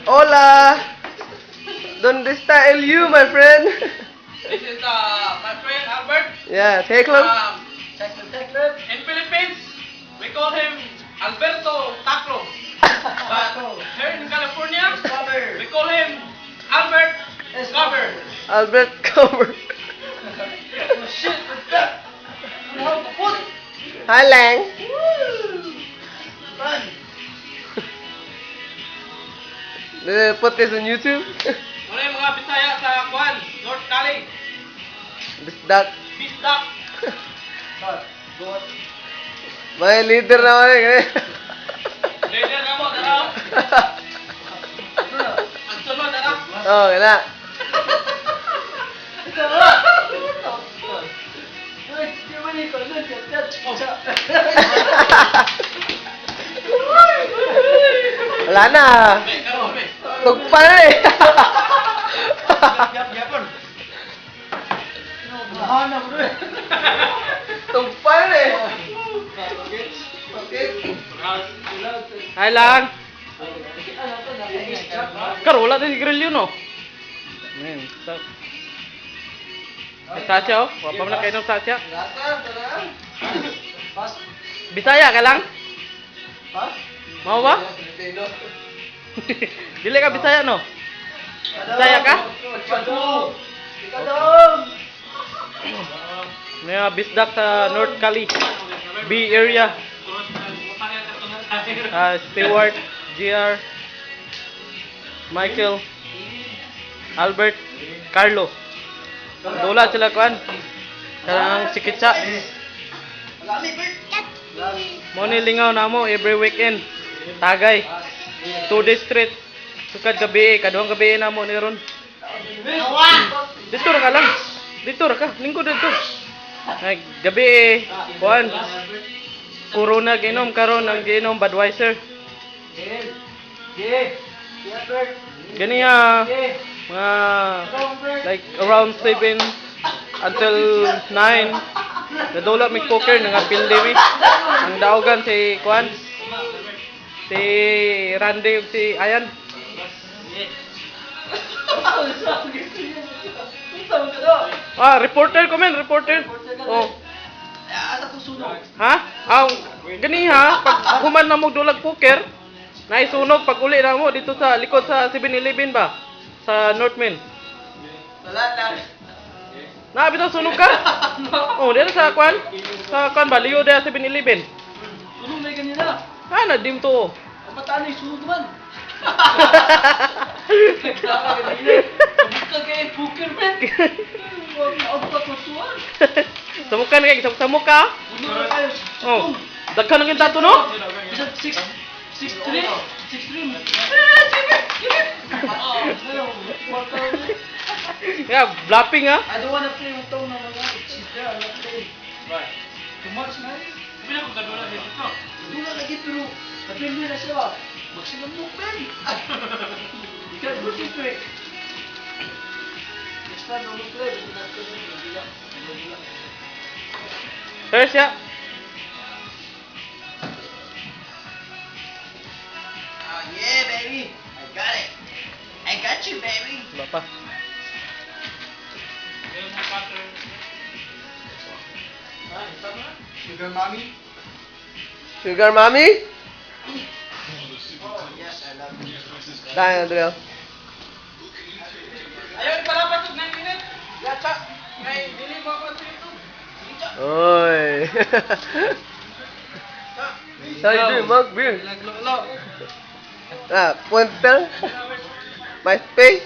Hola. ¿Dónde está el you, my friend? This is my friend Albert. Yeah, take look. In Philippines, we call him Alberto Taclo. But here in California, we call him Albert Escobar. Albert cover. Oh shit, what's that? Hi, Lang. Did I put this on YouTube? Muna yung mga Bisaya sa Kwan, North Cali. This that. Bisdak. May leader naman eh. Leader na mo, daraw. Ang sunod, daraw. Oh, kena. Wala na. May, karo, may. Tugpa na eh. Tugpa na eh. Hi lang. Karo wala din grill yun oh. Men, sa. Sacha oh, wa pa man kayo ng sacha. Bisaya ka lang? Mau ba? Dili ka Bisaya no? Bisaya ka? May bisdak sa North Cali, B area. Stewart, GR, Michael, Albert, Carlo. Dula sila kuan. Karang sikitsa. Mo ni lingaw namo every weekend. Tagay. 2 days straight. Sukad gabi, kaduhang gabi namo ni ron. Dito ra ka lang. Dito ra ka, lingkod dito. Ay gabi kuan. Corona ginom karon ang ginom Budweiser. Gani mga like around 7 until 9 nadula mi poker nga pilde mi. Ang daogan si kuan si Randy ug si Ayan. Reporter ko men, reporter. Oh. Ha? Gani ha, pag human na mo dulag poker, naisunog pag uli na mo dito sa likod sa 7-Eleven ba? Sa Northman. Wala lang. Na bitaw sunog ka? Oh, dito sa kwan? Sa kwan ba? Liyo dito sa 7-Eleven. Sunog na kanina. Na dim to. Kabataan ay sunog naman. Kamuka kayo poker man. Huwag ka kusuan. Samukan kay sa muka. Sunog na kayo. Oh. Daghan ng kintato no? 6-3. 6-3. Yeah, bluffing ha. I don't wanna play with tone na mga. She's there, I'm not playing. Right. Too much, man. Sabi na kung kadula dito. Kadula lagi pero kapilmi na siya. Maximum look, man. You can't put it quick. Next time, no play. First ya. Oh, yeah, baby. I got it. I got you, baby. Wala pa. Sugar mommy? Sugar mommy? Oh, yes, I love you. Dahil Andrea. Ayaw, ipalapat yung 9 minutes. Yata. May dili mo ako sa YouTube. Oy. How you doing, Mug? Beer? Naglo-lo. Pointer? MySpace?